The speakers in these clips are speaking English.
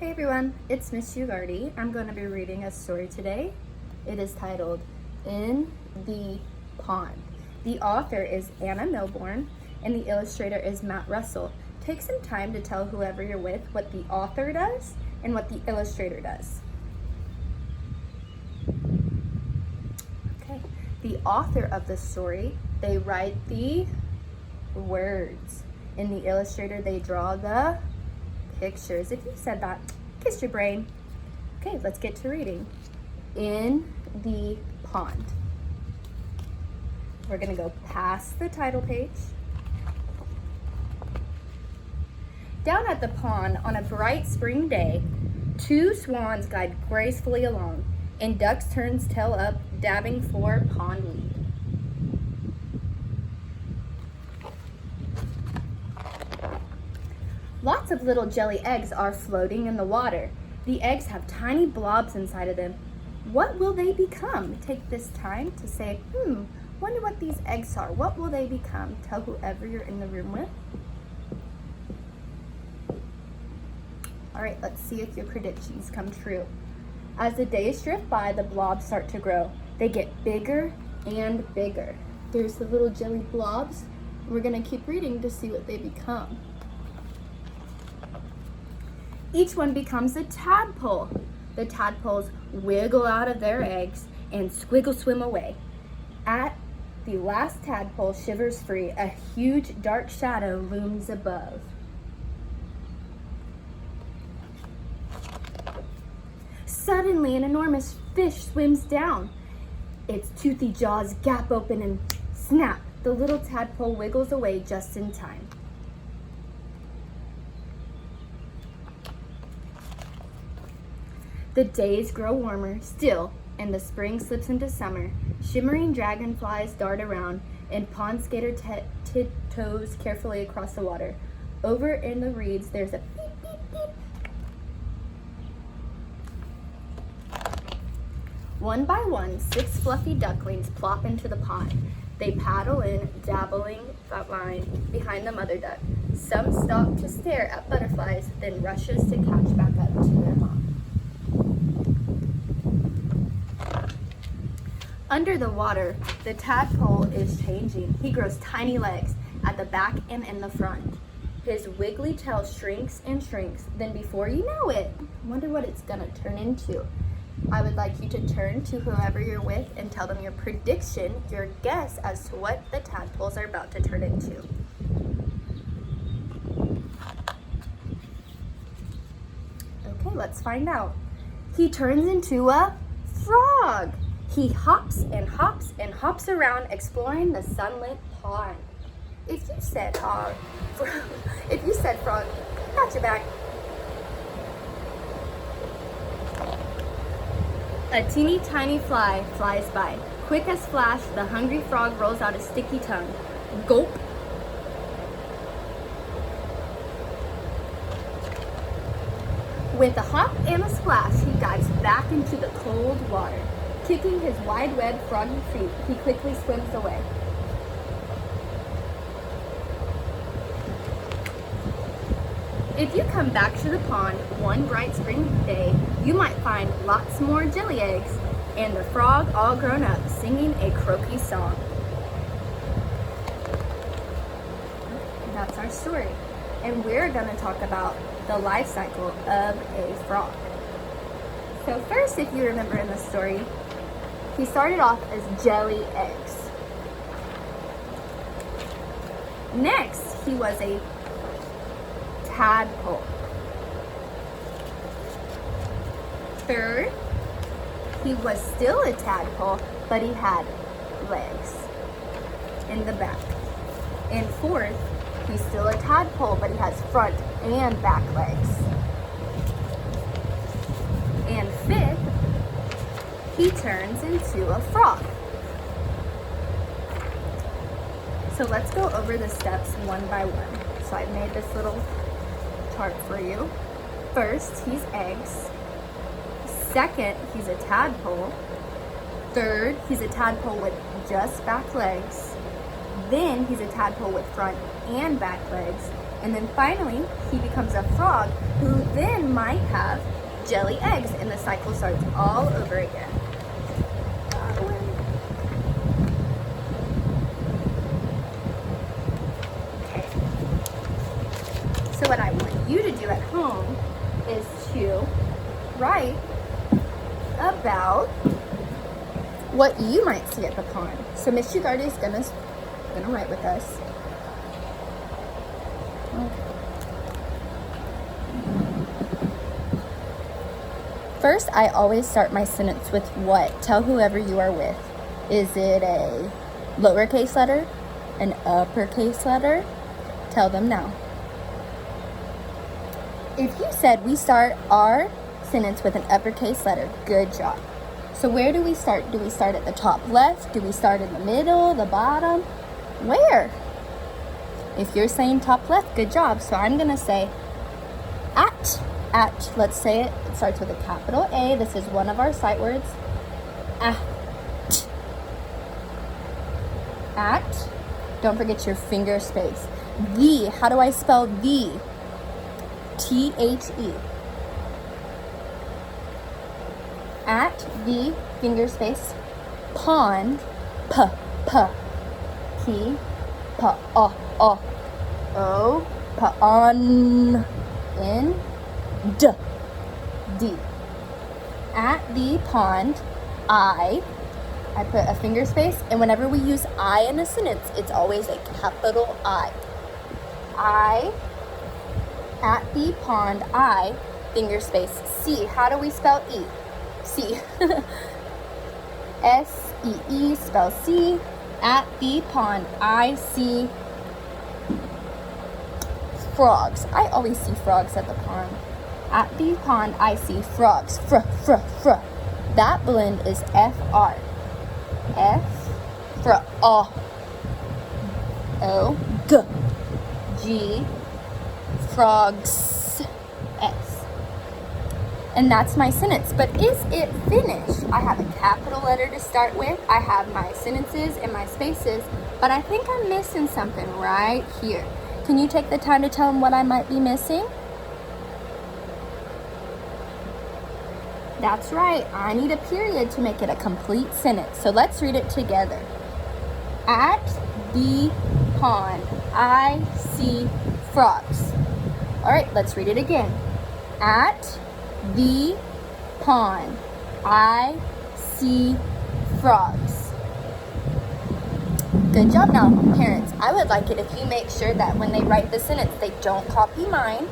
Hey everyone, it's Miss Ugardi. I'm going to be reading a story today. It is titled In the Pond. The author is Anna Milbourne and the illustrator is Matt Russell. Take some time to tell whoever you're with what the author does and what the illustrator does. Okay, the author of the story, they write the words. In the illustrator, they draw the pictures. If you said that, kiss your brain. Okay, let's get to reading. In the Pond. We're gonna go past the title page. Down at the pond on a bright spring day, two swans glide gracefully along, and ducks turns tail up, dabbing for pond weed. Lots of little jelly eggs are floating in the water. The eggs have tiny blobs inside of them. What will they become? Take this time to say, wonder what these eggs are. What will they become? Tell whoever you're in the room with. All right, let's see if your predictions come true. As the days drift by, the blobs start to grow. They get bigger and bigger. There's the little jelly blobs. We're gonna keep reading to see what they become. Each one becomes a tadpole. The tadpoles wiggle out of their eggs and squiggle swim away. At the last tadpole shivers free, a huge dark shadow looms above. Suddenly, an enormous fish swims down. Its toothy jaws gap open and snap. The little tadpole wiggles away just in time. The days grow warmer still, and the spring slips into summer. Shimmering dragonflies dart around, and pond skater tiptoes carefully across the water. Over in the reeds, there's a beep, beep, beep. One by one, 6 fluffy ducklings plop into the pond. They paddle in, dabbling that line behind the mother duck. Some stop to stare at butterflies, then rushes to catch back up to their mom. Under the water, the tadpole is changing. He grows tiny legs at the back and in the front. His wiggly tail shrinks and shrinks. Then before you know it, wonder what it's gonna turn into. I would like you to turn to whoever you're with and tell them your prediction, your guess as to what the tadpoles are about to turn into. Okay, let's find out. He turns into a frog. He hops and hops and hops around, exploring the sunlit pond. If you said frog, got your back. A teeny tiny fly flies by. Quick as flash, the hungry frog rolls out a sticky tongue. Gulp. With a hop and a splash, he dives back into the cold water. Kicking his wide webbed froggy feet, he quickly swims away. If you come back to the pond one bright spring day, you might find lots more jelly eggs and the frog all grown up singing a croaky song. That's our story. And we're going to talk about the life cycle of a frog. So first, if you remember in the story, he started off as jelly eggs. Next, he was a tadpole. Third, he was still a tadpole, but he had legs in the back. And fourth, he's still a tadpole, but he has front and back legs. And fifth, he turns into a frog. So let's go over the steps one by one. So I've made this little chart for you. First, he's eggs. Second, he's a tadpole. Third, he's a tadpole with just back legs. Then he's a tadpole with front and back legs. And then finally, he becomes a frog who then might have jelly eggs, and the cycle starts all over again. Okay. So what I want you to do at home is to write about what you might see at the pond. So Miss Shugardi is gonna write with us. First, I always start my sentence with what? Tell whoever you are with. Is it a lowercase letter? An uppercase letter? Tell them now. If you said we start our sentence with an uppercase letter, good job. So where do we start? Do we start at the top left? Do we start in the middle, the bottom? Where? If you're saying top left, good job. So I'm gonna say at, let's say it. It starts with a capital A. This is one of our sight words. At. Don't forget your finger space. The. How do I spell the? T-H-E. At the finger space pond. P. P. O. Pond. N. D. At the pond, I put a finger space, and whenever we use I in a sentence, it's always a capital I. At the pond, I, finger space, C. How do we spell E? C. S-E-E, spell C. At the pond, I see frogs. I always see frogs at the pond. At the pond, I see frogs. Fr. That blend is F-R. F, fr, O, G, frogs, S. And that's my sentence. But is it finished? I have a capital letter to start with. I have my sentences and my spaces. But I think I'm missing something right here. Can you take the time to tell them what I might be missing? That's right. I need a period to make it a complete sentence. So let's read it together. At the pond, I see frogs. All right, let's read it again. At the pond, I see frogs. Good job. Now, parents, I would like it if you make sure that when they write the sentence, they don't copy mine,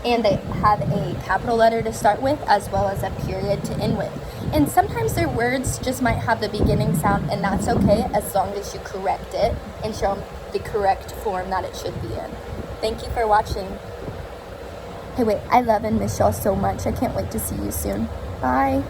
and they have a capital letter to start with as well as a period to end with. And sometimes their words just might have the beginning sound, and that's okay as long as you correct it and show them the correct form that it should be in. Thank you for watching. Hey, wait, I love and miss y'all so much. I can't wait to see you soon. Bye.